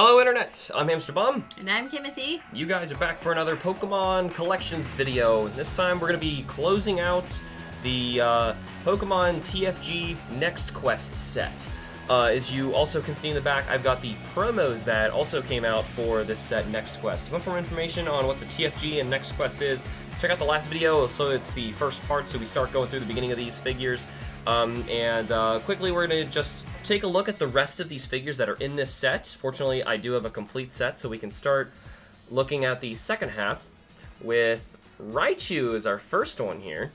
Hello Internet, I'm HamsterBomb. And I'm Timothy. You guys are back for another Pokemon Collections video. This time we're going to be closing out the Pokemon TFG Next Quest set. As you also can see in the back, I've got the promos that also came out for this set, Next Quest. If you want more information on what the TFG and Next Quest is, check out the last video. So it's the first part, so we start going through the beginning of these figures. Quickly we're going to just take a look at the rest of these figures that are in this set. Fortunately, I do have a complete set, so we can start looking at the second half with Raichu as our first one here.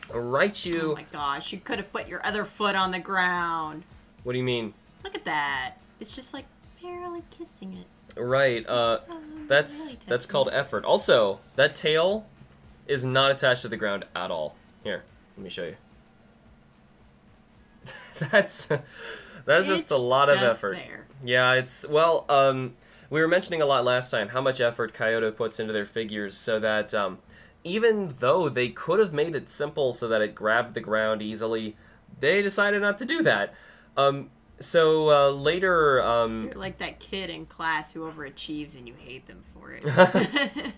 Raichu... Oh my gosh, you could have put your other foot on the ground. What do you mean? Look at that. It's just like barely kissing it. Right, that's called effort. Also, that tail is not attached to the ground at all. Here, let me show you. That's just a lot of effort. There. Yeah, it's, well, we were mentioning a lot last time how much effort Kyoto puts into their figures so that even though they could have made it simple so that it grabbed the ground easily, they decided not to do that. Later... You're like that kid in class who overachieves and you hate them for it.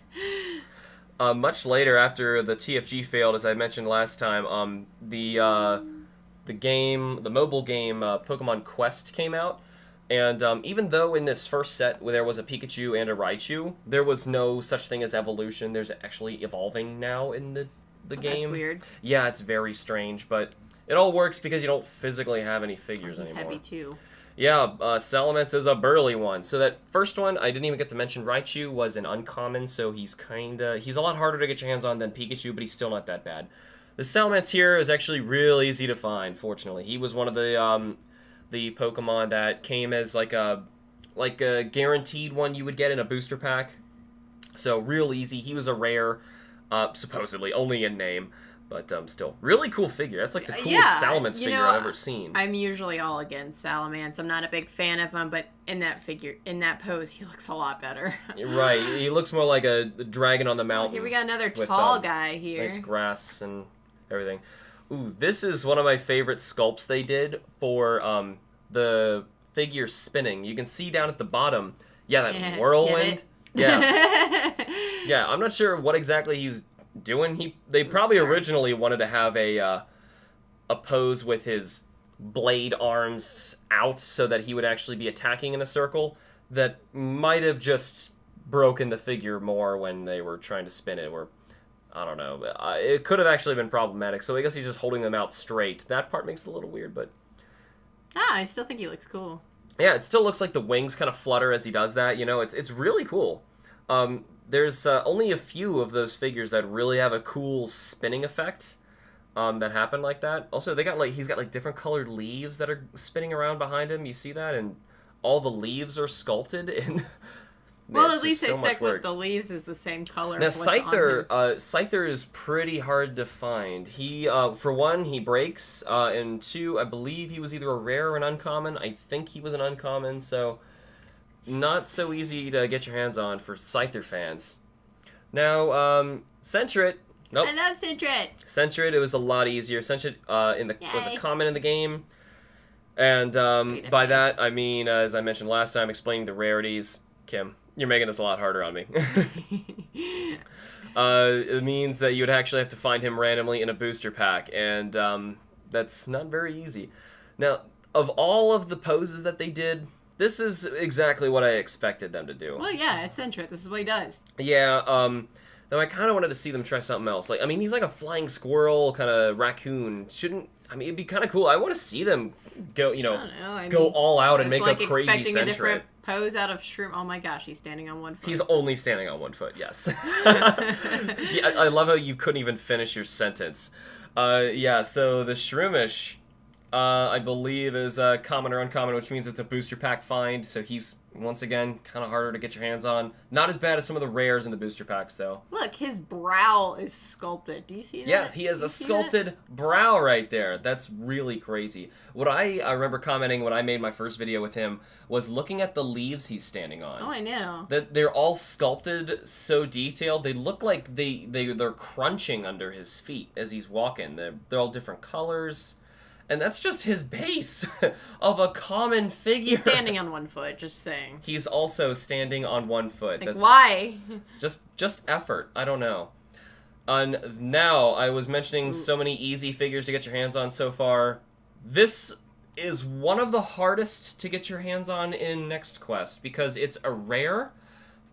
Much later, after the TFG failed, as I mentioned last time, the mobile game Pokemon Quest came out, and even though in this first set where there was a Pikachu and a Raichu, there was no such thing as evolution. There's actually evolving now in the game. That's weird. Yeah, it's very strange, but it all works because you don't physically have any figures anymore. anymore. Heavy too. Yeah, Salamence is a burly one. So that first one, I didn't even get to mention, Raichu was an uncommon, so he's a lot harder to get your hands on than Pikachu, but he's still not that bad. The Salamence here is actually real easy to find, fortunately. He was one of the Pokemon that came as like a guaranteed one you would get in a booster pack. So real easy. He was a rare, supposedly, only in name. But still, really cool figure. That's like the coolest Salamence figure I've ever seen. I'm usually all against Salamence. I'm not a big fan of him, but in that pose, he looks a lot better. Right. He looks more like a dragon on the mountain. Here we got another tall guy here. Nice grass and everything. Ooh, this is one of my favorite sculpts they did for the figure spinning. You can see down at the bottom, that whirlwind. Yeah. Yeah, I'm not sure what exactly he's doing. They probably originally wanted to have a pose with his blade arms out so that he would actually be attacking in a circle. That might have just broken the figure more when they were trying to spin it, or I don't know. It could have actually been problematic, so I guess he's just holding them out straight. That part makes it a little weird, but... I still think he looks cool. Yeah, it still looks like the wings kind of flutter as he does that. You know, it's really cool. There's only a few of those figures that really have a cool spinning effect that happen like that. Also, he's got different colored leaves that are spinning around behind him. You see that? And all the leaves are sculpted. And well, at least they stick with the leaves is the same color. Now, Scyther is pretty hard to find. He, for one, he breaks, and two, I believe he was either a rare or an uncommon. I think he was an uncommon, so... not so easy to get your hands on for Scyther fans. Now, Sentret. Nope. I love Sentret. Sentret, it was a lot easier. Sentret was a common in the game. And by that, I mean, as I mentioned last time, explaining the rarities. Kim, you're making this a lot harder on me. It means that you would actually have to find him randomly in a booster pack. And that's not very easy. Now, of all of the poses that they did... this is exactly what I expected them to do. Well, yeah, it's Sentret. This is what he does. Yeah, though I kind of wanted to see them try something else. Like, I mean, he's like a flying squirrel, kind of raccoon. It'd be kind of cool. I want to see them go, go all out and make a crazy Sentret. Expecting a different pose out of Shroom. Oh my gosh, he's standing on one foot. He's only standing on one foot, yes. Yeah, I love how you couldn't even finish your sentence. Yeah, so the Shroomish... I believe is common or uncommon, which means it's a booster pack find, so he's, once again, kind of harder to get your hands on. Not as bad as some of the rares in the booster packs, though. Look, his brow is sculpted. Do you see that? Yeah, he has a sculpted brow right there. That's really crazy. What I remember commenting when I made my first video with him was looking at the leaves he's standing on. Oh, I know. That they're all sculpted so detailed. They look like they're crunching under his feet as he's walking. They're all different colors. And that's just his base of a common figure. He's standing on one foot, just saying. He's also standing on one foot. Like, why? Just effort. I don't know. Now, I was mentioning so many easy figures to get your hands on so far. This is one of the hardest to get your hands on in Next Quest because it's a rare,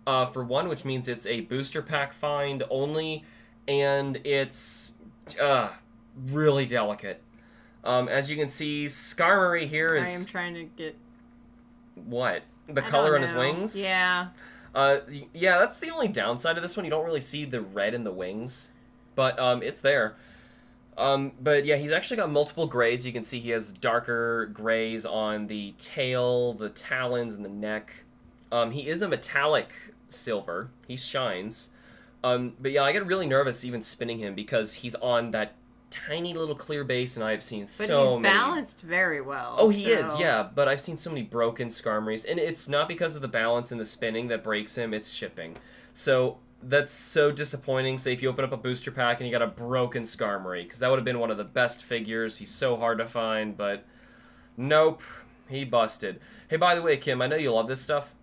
for one, which means it's a booster pack find only, and it's really delicate. As you can see, Skarmory here is... I am trying to get... What? The color on his wings? Yeah. Yeah, that's the only downside of this one. You don't really see the red in the wings, but it's there. But yeah, he's actually got multiple grays. You can see he has darker grays on the tail, the talons, and the neck. He is a metallic silver. He shines. But yeah, I get really nervous even spinning him because he's on that tiny little clear base, and I've seen so many. But he's balanced very well. Oh, he is, yeah. But I've seen so many broken Skarmorys, and it's not because of the balance and the spinning that breaks him, it's shipping. So that's so disappointing. Say if you open up a booster pack and you got a broken Skarmory, because that would have been one of the best figures. He's so hard to find, but nope, he busted. Hey, by the way, Kim, I know you love this stuff.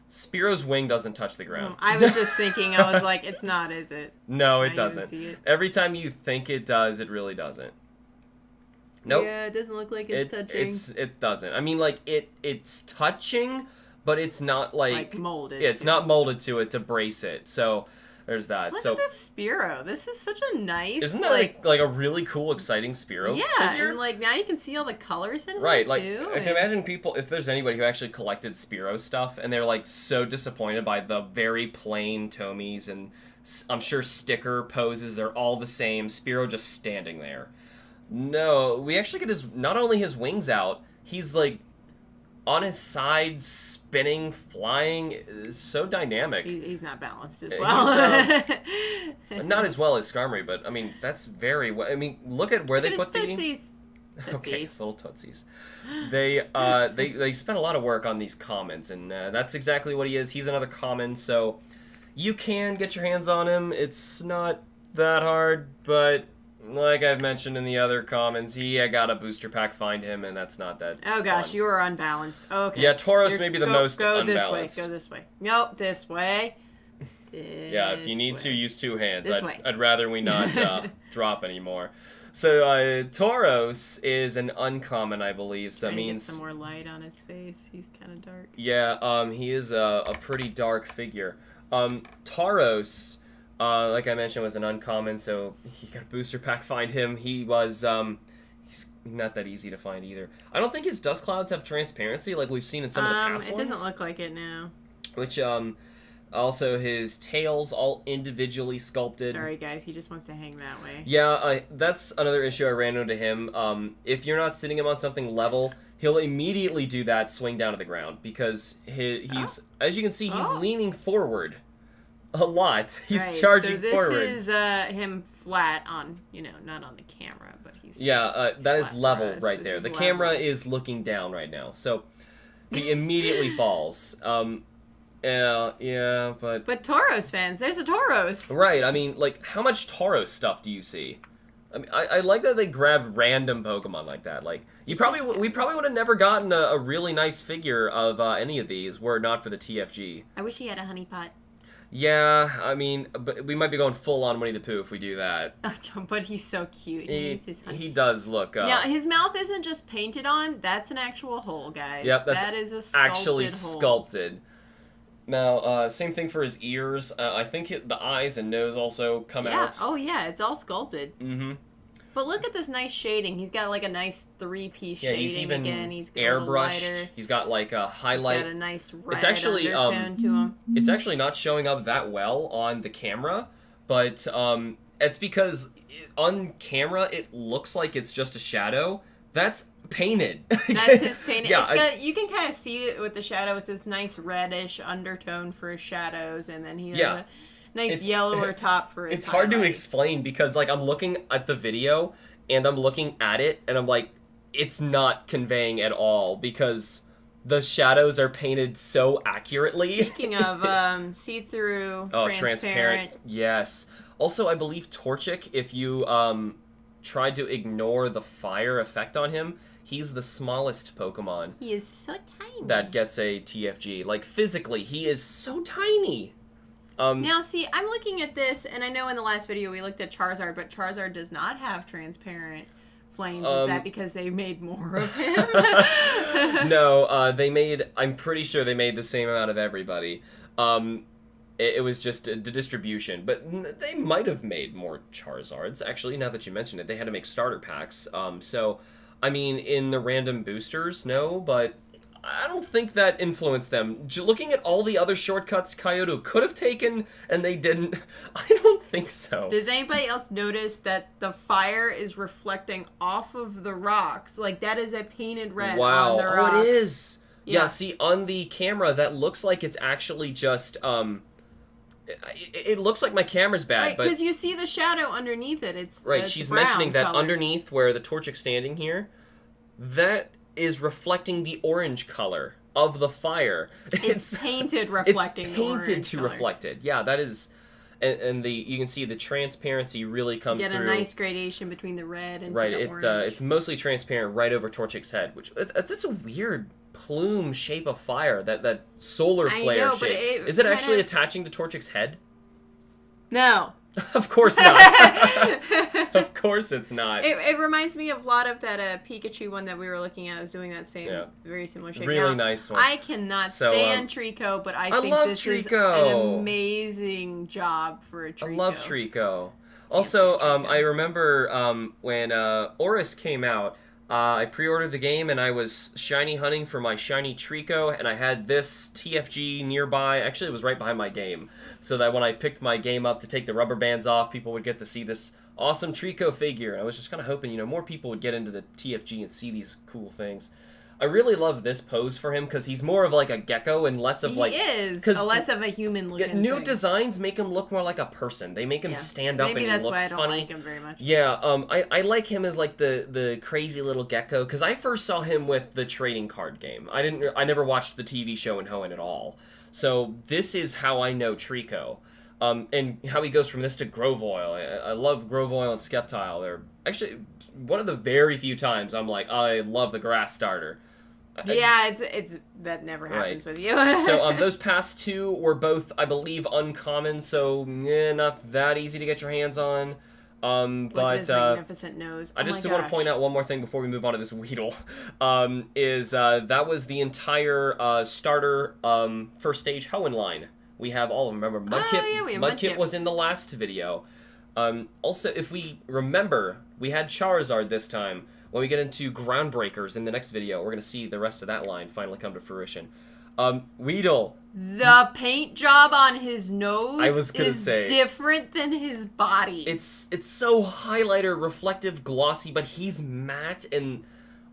Spiro's wing doesn't touch the ground. I was just thinking, I was like, it's not, is it? No, it doesn't. Every time you think it does, it really doesn't. Nope. Yeah, it doesn't look like it's touching. It doesn't. I mean, like, it's touching, but it's not, like molded. Yeah, it's not molded to it to brace it. So there's that. Look at this Spiro. This is such a nice... Isn't that, like a really cool, exciting Spiro figure? And, like, now you can see all the colors in right, it, like, too. I can imagine people, if there's anybody who actually collected Spiro stuff, and they're, like, so disappointed by the very plain Tomies, and I'm sure sticker poses, they're all the same, Spiro just standing there. No, we actually get not only his wings out, he's, like, on his side, spinning, flying, so dynamic. He's not balanced as well. Not as well as Skarmory, but I mean that's very well. I mean, look at where they put the tootsies. Okay, it's little tootsies. They spent a lot of work on these commons, and that's exactly what he is. He's another common, so you can get your hands on him. It's not that hard, but like I've mentioned in the other commons, he got a booster pack find him, and that's not that Oh gosh, fun. you are unbalanced. Okay. Yeah, Taurus may be the most unbalanced. Go this way. Nope, this way. Yeah, if you need to, use two hands. This way. I'd rather we not drop anymore. So, Toros is an uncommon, I believe, so that means... Get some more light on his face. He's kind of dark. Yeah, he is a pretty dark figure. Taurus... like I mentioned, was an uncommon, so he got a booster pack find him. He was, he's not that easy to find either. I don't think his dust clouds have transparency like we've seen in some of the past ones. It doesn't look like it now. Which, also his tail's all individually sculpted. Sorry guys, he just wants to hang that way. Yeah, that's another issue I ran into him. If you're not sitting him on something level, he'll immediately do that swing down to the ground because he's, as you can see, he's leaning forward. A lot. He's charging forward. So this is him flat on, not on the camera, but he's... Yeah, that is level right there. The camera is looking down right now, so he immediately falls. Yeah, but... But Toros fans, there's a Toros! Right, I mean, like, how much Toros stuff do you see? I mean, I like that they grab random Pokemon like that. Like, we probably would have never gotten a really nice figure of any of these were it not for the TFG. I wish he had a honey pot. Yeah, I mean, but we might be going full on Winnie the Pooh if we do that. But he's so cute. He does look... Now, his mouth isn't just painted on. That's an actual hole, guys. Yep, that is a sculpted actually hole. sculpted. Now, same thing for his ears. I think the eyes and nose also come out. Oh, yeah, it's all sculpted. Mm-hmm. But look at this nice shading. He's got like a nice three-piece shading he's even again. He's got airbrushed. He's got like a highlight. He's got a nice red undertone to him. It's actually not showing up that well on the camera, but it's because on camera it looks like it's just a shadow. That's painted. That's his painted. Yeah, you can kind of see it with the shadow. It's this nice reddish undertone for his shadows, and then he has a nice yellower top for his It's hard to highlights. explain because, like, I'm looking at the video, and I'm looking at it, and I'm like, it's not conveying at all because the shadows are painted so accurately. Speaking of see-through, transparent. Yes. Also, I believe Torchic, if you tried to ignore the fire effect on him, he's the smallest Pokemon. He is so tiny. That gets a TFG. Like, physically, he is so tiny. Now, see, I'm looking at this, and I know in the last video we looked at Charizard, but Charizard does not have transparent flames. Is that because they made more of him? No, I'm pretty sure they made the same amount of everybody. It was just the distribution. But they might have made more Charizards. Actually, now that you mention it, they had to make starter packs. So, I mean, in the random boosters, no, but I don't think that influenced them. Looking at all the other shortcuts Kyoto could have taken and they didn't, I don't think so. Does anybody else notice that the fire is reflecting off of the rocks? Like, that is a painted red on the rocks. Oh, it is. Yeah, see, on the camera, that looks like it's actually just, it looks like my camera's bad, right, because you see the shadow underneath it. It's right. She's mentioning that underneath where the Torchic's standing here, that is reflecting the orange color of the fire. It's painted reflecting. It's painted to reflect it. Yeah, that is, and you can see the transparency really comes through. Get a nice gradation between the red and the orange. It's mostly transparent right over Torchic's head, which that's a weird plume shape of fire. That solar flare shape. Is it actually attaching to Torchic's head? No. Of course not. Of course it's not. It reminds me of a lot of that Pikachu one that we were looking at. I was doing that same, very similar shape. Really nice one. I cannot stand Treecko, but I think this Treecko. is an amazing job for a Treecko. I love Treecko. Also, I remember when Oris came out, I pre-ordered the game and I was shiny hunting for my shiny Treecko, and I had this TFG nearby. Actually, it was right behind my game, so that when I picked my game up to take the rubber bands off, people would get to see this awesome Treecko figure. And I was just kind of hoping, more people would get into the TFG and see these cool things. I really love this pose for him because he's more of like a gecko and less of like... He is, less of a human-looking new designs make him look more like a person. They make him stand up and he looks funny. Maybe that's why I don't like him very much. Yeah, I like him as like the crazy little gecko because I first saw him with the trading card game. I never watched the TV show in Hoenn at all. So this is how I know Treecko. And how he goes from this to Grovoil. I love Grovoil and Sceptile. They're actually one of the very few times I'm like, I love the grass starter. Yeah, it's that never happens with you. So those past two were both, I believe, uncommon, so not that easy to get your hands on. Look at his magnificent nose. I just want to point out one more thing before we move on to this Weedle. That was the entire starter first stage Hoenn line. We have all of them. Remember, Mudkip was in the last video. Also, if we remember, we had Charizard this time. When we get into Groundbreakers in the next video, we're going to see the rest of that line finally come to fruition. Weedle. The paint job on his nose is different than his body. It's so highlighter, reflective, glossy, but he's matte and...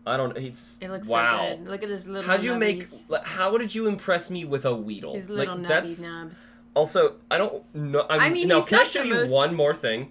I don't know. It looks so good. Look at his little nubbies. How did you impress me with a Weedle? His little nubs. Also, I don't know. Can I show you one more thing?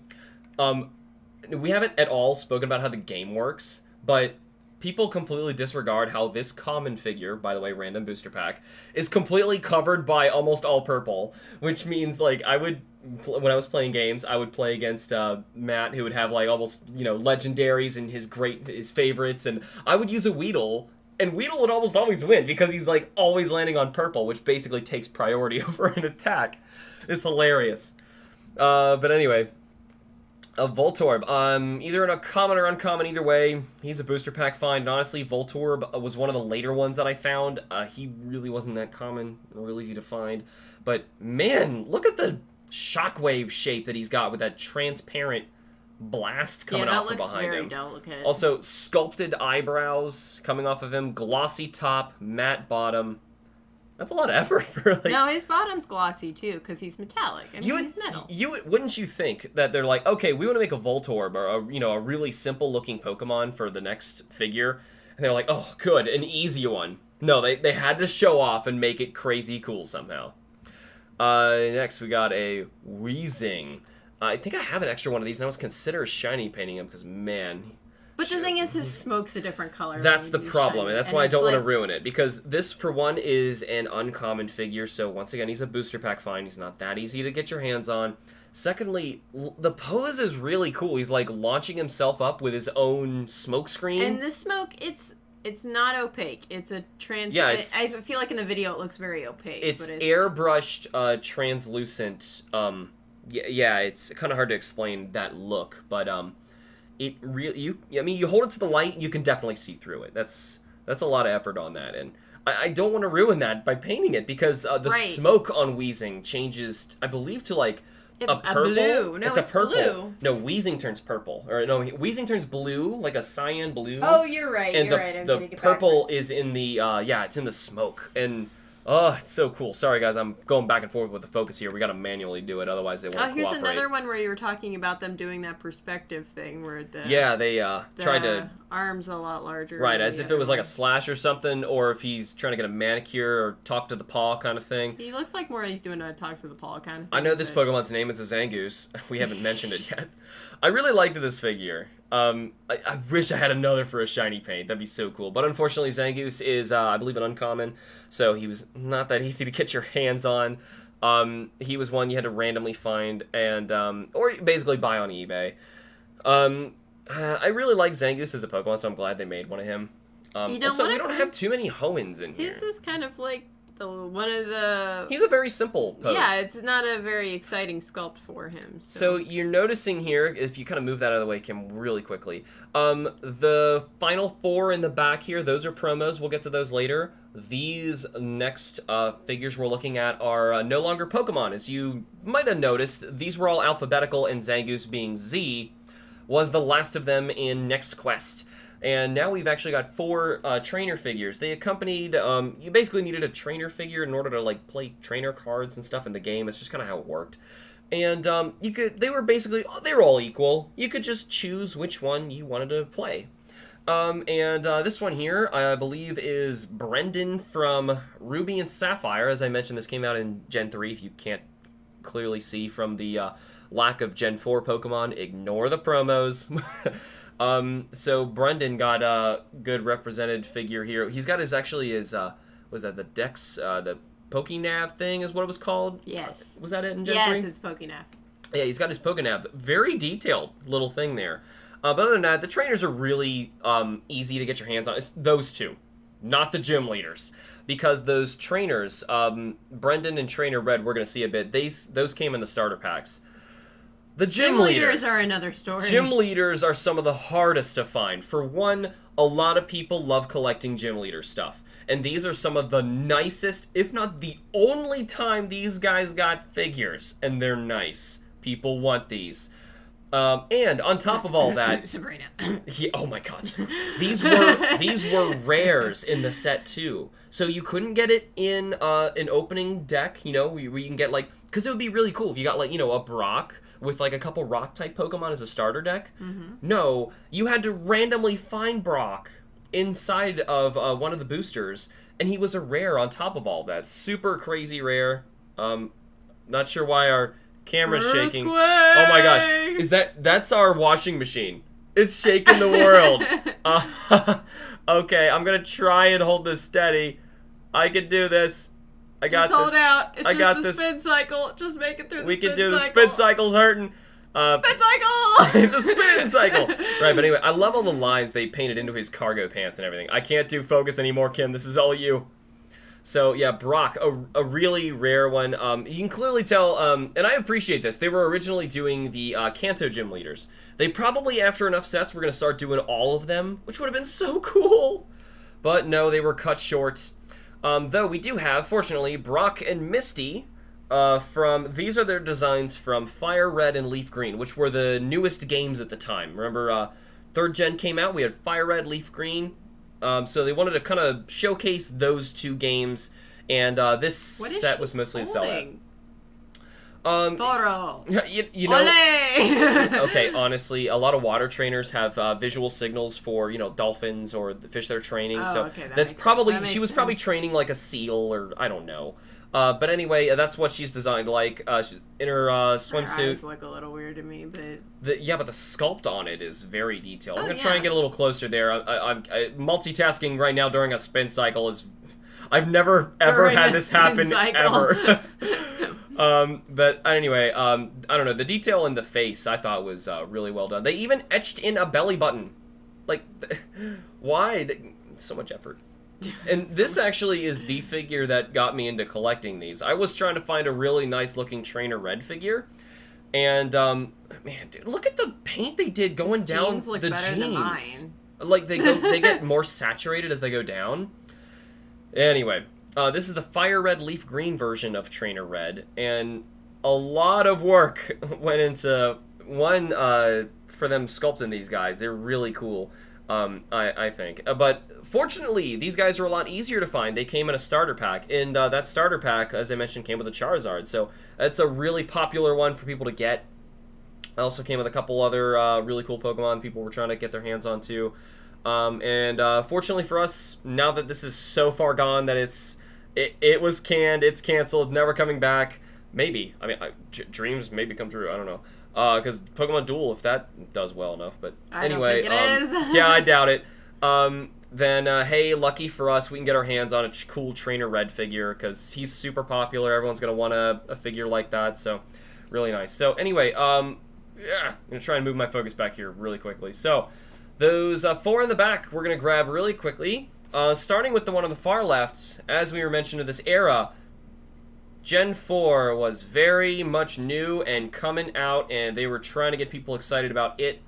We haven't at all spoken about how the game works, but people completely disregard how this common figure, by the way, random booster pack, is completely covered by almost all purple, which means, like, when I was playing games, I would play against Matt, who would have, like, almost, legendaries and his favorites, and I would use a Weedle, and Weedle would almost always win, because he's, like, always landing on purple, which basically takes priority over an attack. It's hilarious. But anyway... Voltorb, either in a common or uncommon, either way, he's a booster pack find. And honestly, Voltorb was one of the later ones that I found. He really wasn't that common, real easy to find. But man, look at the shockwave shape that he's got with that transparent blast coming off from behind him. Very delicate. Also, sculpted eyebrows coming off of him, glossy top, matte bottom. That's a lot of effort for like... No, his bottom's glossy too, because he's metallic. He's metal. Wouldn't you think that they're like, okay, we want to make a Voltorb or a really simple looking Pokemon for the next figure, and they're like, oh, good, an easy one. No, they had to show off and make it crazy cool somehow. Next we got a Weezing. I think I have an extra one of these, and I was considering shiny painting him because man. But the thing is, his smoke's a different color. That's the problem, and that's why I don't want to ruin it. Because this, for one, is an uncommon figure, so once again, he's a booster pack find. He's not that easy to get your hands on. Secondly, the pose is really cool. He's like launching himself up with his own smoke screen. And the smoke, it's not opaque. It's a transparent. I feel like in the video it looks very opaque. It's airbrushed, translucent. Yeah, it's kind of hard to explain that look, but it really you hold it to the light, you can definitely see through it. That's a lot of effort on that, and I don't want to ruin that by painting it because the smoke on Weezing changes, I believe, to like a purple. Blue. No, it's a purple. Blue. No, Weezing turns purple. Or no, Weezing turns blue, like a cyan blue. Oh, you're right. And I'm the purple is in the it's in the smoke. And it's so cool. Sorry guys, I'm going back and forth with the focus here. We got to manually do it, otherwise they won't cooperate. Here's another one where you were talking about them doing that perspective thing where they tried to arms a lot larger. Right, as if it was like a slash or something, or if he's trying to get a manicure or talk to the paw kind of thing. He looks like more he's doing a talk to the paw kind of thing. I know this Pokemon's name is a Zangoose. We haven't mentioned it yet. I really liked this figure. I wish I had another for a shiny paint. That'd be so cool. But unfortunately, Zangoose is, I believe, an uncommon, so he was not that easy to get your hands on. He was one you had to randomly find and or basically buy on eBay. I really like Zangoose as a Pokemon, so I'm glad they made one of him. Also, we don't have too many Hoenns in here. His is kind of like one of the... He's a very simple pose. Yeah, it's not a very exciting sculpt for him. So you're noticing here, if you kind of move that out of the way, Kim, really quickly, the final 4 in the back here, those are promos. We'll get to those later. These next figures we're looking at are no longer Pokemon. As you might have noticed, these were all alphabetical, and Zangoose, being Z, was the last of them in Next Quest. And now we've actually got 4 trainer figures. They accompanied, you basically needed a trainer figure in order to like play trainer cards and stuff in the game. It's just kind of how it worked. And they were all equal. You could just choose which one you wanted to play. This one here, I believe, is Brendan from Ruby and Sapphire. As I mentioned, this came out in Gen 3. If you can't clearly see from the lack of Gen 4 Pokemon, ignore the promos. So Brendan got a good represented figure here. He's got his was that the Dex, the Pokenav thing is what it was called? Yes. Was that it in Gen 3? Yes, it's Pokenav. Yeah, he's got his Pokenav. Very detailed little thing there. But other than that, the trainers are really easy to get your hands on. It's those two, not the gym leaders. Because those trainers, Brendan and Trainer Red, we're going to see a bit, those came in the starter packs. The gym leaders are another story. Gym leaders are some of the hardest to find. For one, a lot of people love collecting gym leader stuff. And these are some of the nicest, if not the only time these guys got figures. And they're nice. People want these. And on top of all that... Sabrina. Oh my god. These were rares in the set too. So you couldn't get it in an opening deck, where you can get like... Because it would be really cool if you got like, a Brock with like a couple rock-type Pokemon as a starter deck. Mm-hmm. No, you had to randomly find Brock inside of one of the boosters, and he was a rare on top of all that. Super crazy rare. Not sure why our camera's shaking. Oh my gosh. That's our washing machine. It's shaking the world. Okay, I'm gonna try and hold this steady. I can do this. I got this. Hold out. It's just the spin cycle. Just make it through the spin cycle. We can do the spin cycle's hurting. Spin cycle! The spin cycle! Right, but anyway, I love all the lines they painted into his cargo pants and everything. I can't do focus anymore, Kim. This is all you. So, yeah, Brock, a really rare one. You can clearly tell, and I appreciate this, they were originally doing the Kanto gym leaders. They probably, after enough sets, were going to start doing all of them, which would have been so cool. But no, they were cut short. Though we do have, fortunately, Brock and Misty these are their designs from Fire Red and Leaf Green, which were the newest games at the time. Remember, 3rd Gen came out, we had Fire Red, Leaf Green. So they wanted to kind of showcase those 2 games, and this set was mostly a sellout. Toro. You know, okay, honestly, a lot of water trainers have visual signals for, dolphins or the fish they're training. Okay, that's probably, she was probably training like a seal or I don't know. But anyway, that's what she's designed like. She's in her swimsuit. Her eyes look a little weird to me, but... But the sculpt on it is very detailed. I'm going to try and get a little closer there. I'm multitasking right now during a spin cycle is... I've never, ever had this happen, ever. But anyway, I don't know. The detail in the face I thought was really well done. They even etched in a belly button. Like, why? So much effort. And this actually is the figure that got me into collecting these. I was trying to find a really nice looking Trainer Red figure. And, man, dude, look at the paint they did going down look the better jeans. than mine. Like, they get more saturated as they go down. Anyway, this is the Fire Red Leaf Green version of Trainer Red. And a lot of work went into, for them sculpting these guys. They're really cool. I think. But fortunately, these guys are a lot easier to find. They came in a starter pack, and that starter pack, as I mentioned, came with a Charizard. So that's a really popular one for people to get. It also came with a couple other really cool Pokemon people were trying to get their hands on too. Fortunately for us, now that this is so far gone that it was canned, it's canceled, never coming back. Maybe. I mean, dreams maybe come true. I don't know. Because Pokemon Duel, if that does well enough, but anyway, I don't think it is. Yeah, I doubt it. Then hey, lucky for us, we can get our hands on a cool Trainer Red figure because he's super popular. Everyone's gonna want a figure like that, so really nice. So anyway, I'm gonna try and move my focus back here really quickly. So those 4 in the back, we're gonna grab really quickly. Starting with the one on the far left, as we were mentioned in this era. Gen 4 was very much new and coming out, and they were trying to get people excited about it.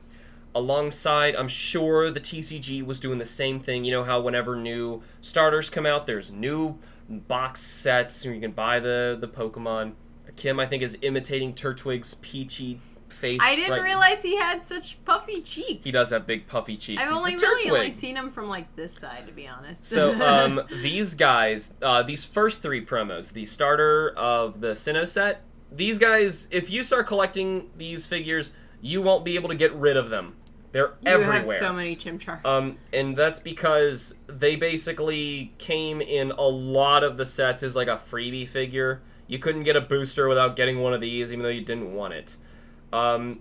Alongside, I'm sure the TCG was doing the same thing. You know how whenever new starters come out, there's new box sets, and you can buy the Pokemon. Kim, I think, is imitating Turtwig's peachy face. I didn't realize he had such puffy cheeks. He does have big puffy cheeks. I've only seen him from like this side, to be honest. So these guys, these first 3 promos, the starter of the Sinnoh set, these guys, if you start collecting these figures, you won't be able to get rid of them. They're everywhere. You have so many Chimchars. And that's because they basically came in a lot of the sets as like a freebie figure. You couldn't get a booster without getting one of these, even though you didn't want it.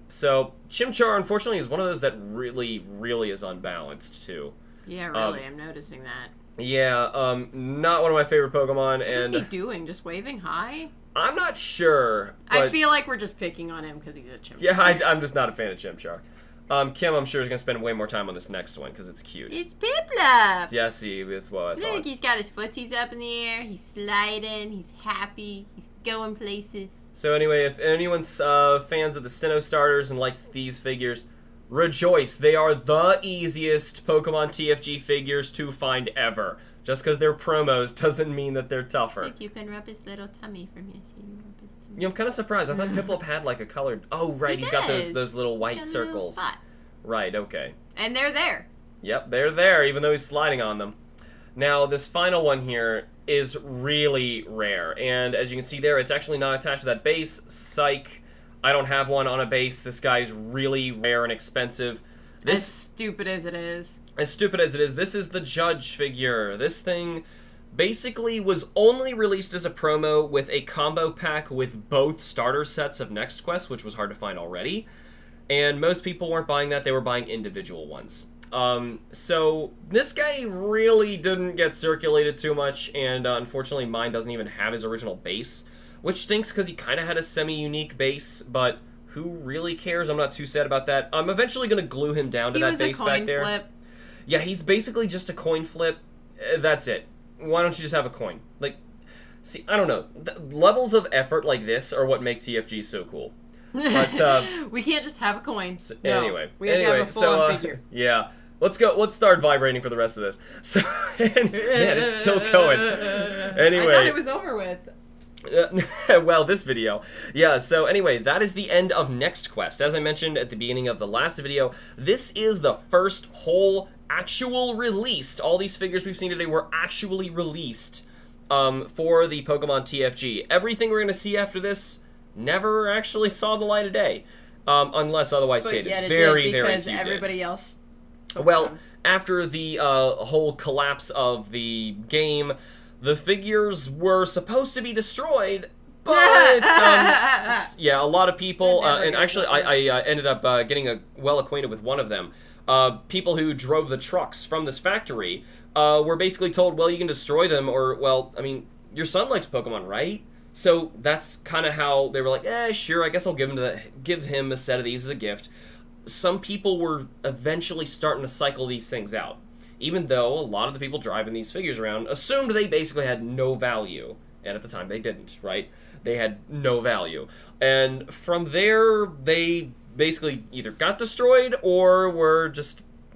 So Chimchar, unfortunately, is one of those that really, really is unbalanced, too. Yeah, really, I'm noticing that. Yeah, not one of my favorite Pokemon. What is he doing? Just waving high? I'm not sure. I feel like we're just picking on him because he's a Chimchar. Yeah, I'm just not a fan of Chimchar. Kim, I'm sure, is going to spend way more time on this next one because it's cute. It's Piplup! Yeah, see, it's what I thought. Look, he's got his footsies up in the air, he's sliding, he's happy, he's going places. So anyway, if anyone's fans of the Sinnoh starters and likes these figures, rejoice. They are the easiest Pokemon TFG figures to find ever. Just because they're promos doesn't mean that they're tougher. Look, you can rub his little tummy for me. So you rub his tummy. Yeah, I'm kind of surprised. I thought Piplup had like a colored... Oh, right, he's got those little white circles. Little spots. Right, okay. And they're there. Yep, they're there, even though he's sliding on them. Now, this final one here is really rare. And as you can see there, it's actually not attached to that base. Psych. I don't have one on a base. This guy's really rare and expensive. As stupid as it is. As stupid as it is, this is the Judge figure. This thing basically was only released as a promo with a combo pack with both starter sets of Next Quest, which was hard to find already. And most people weren't buying that. They were buying individual ones. So this guy really didn't get circulated too much, and unfortunately mine doesn't even have his original base, which stinks because he kind of had a semi-unique base, but who really cares? I'm not too sad about that. I'm eventually going to glue him down to that base back there. Flip. Yeah, he's basically just a coin flip. That's it. Why don't you just have a coin? Like, see, I don't know. The levels of effort like this are what make TFG so cool. But we can't just have a coin. So, no, anyway, we have to have a full-on figure. Yeah. Let's go. Let's start vibrating for the rest of this. So, man, it's still going. Anyway, I thought it was over with. Well, this video. Yeah, so anyway, that is the end of Next Quest. As I mentioned at the beginning of the last video, this is the first whole actual released. All these figures we've seen today were actually released for the Pokemon TFG. Everything we're going to see after this never actually saw the light of day, unless otherwise stated. Yet it very, did very because few everybody else. Well, after the whole collapse of the game, the figures were supposed to be destroyed, but yeah, a lot of people, and actually I ended up getting well acquainted with one of them. People who drove the trucks from this factory were basically told, well, you can destroy them, or, well, I mean, your son likes Pokemon, right? So that's kind of how they were like, sure, I guess I'll give him a set of these as a gift. Some people were eventually starting to cycle these things out, even though a lot of the people driving these figures around assumed they basically had no value, and at the time they didn't, right? They had no value. And from there, they basically either got destroyed or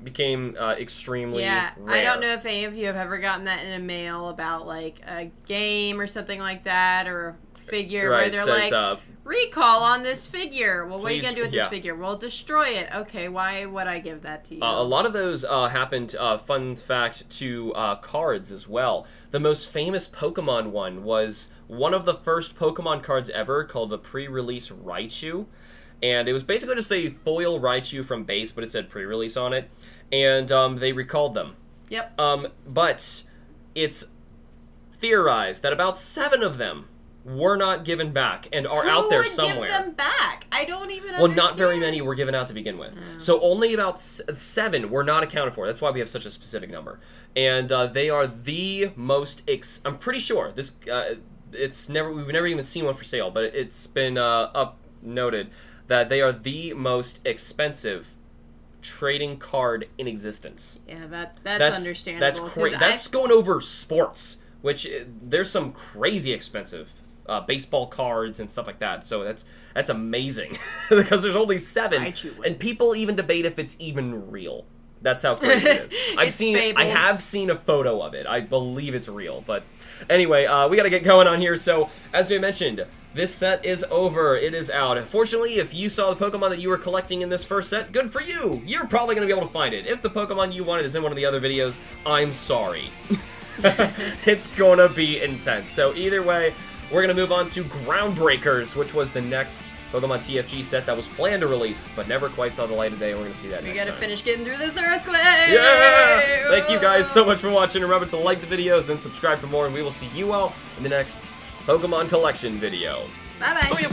became extremely rare. I don't know if any of you have ever gotten that in a mail about like a game or something like that, or a figure where they're like, recall on this figure. Well, what are you going to do with this figure? Well, destroy it. Okay, why would I give that to you? A lot of those happened, fun fact, to cards as well. The most famous Pokemon one was one of the first Pokemon cards ever, called the pre-release Raichu. And it was basically just a foil Raichu from base, but it said pre-release on it. And they recalled them. Yep. But it's theorized that about 7 of them were not given back and are out there somewhere. Who would give them back? I don't even understand. Well, not very many were given out to begin with. So only about 7 were not accounted for. That's why we have such a specific number. And they are the most... I'm pretty sure this... we've never even seen one for sale, but it's been noted that they are the most expensive trading card in existence. Yeah, that's understandable. That's going over sports, which there's some crazy expensive baseball cards and stuff like that. So that's amazing because there's only 7, and people even debate if it's even real. That's how crazy it is. I have seen a photo of it. I believe it's real, but anyway, we got to get going on here. So as we mentioned, this set is over. It is out. Fortunately, if you saw the Pokemon that you were collecting in this first set, good for you. You're probably going to be able to find it. If the Pokemon you wanted is in one of the other videos, I'm sorry. It's going to be intense. So either way, we're going to move on to Groundbreakers, which was the next Pokemon TFG set that was planned to release, but never quite saw the light of day. We're going to see that next time. We got to finish getting through this earthquake! Yeah! Thank you guys so much for watching. Remember to like the videos and subscribe for more, and we will see you all in the next Pokemon Collection video. Bye-bye. Oh, yeah.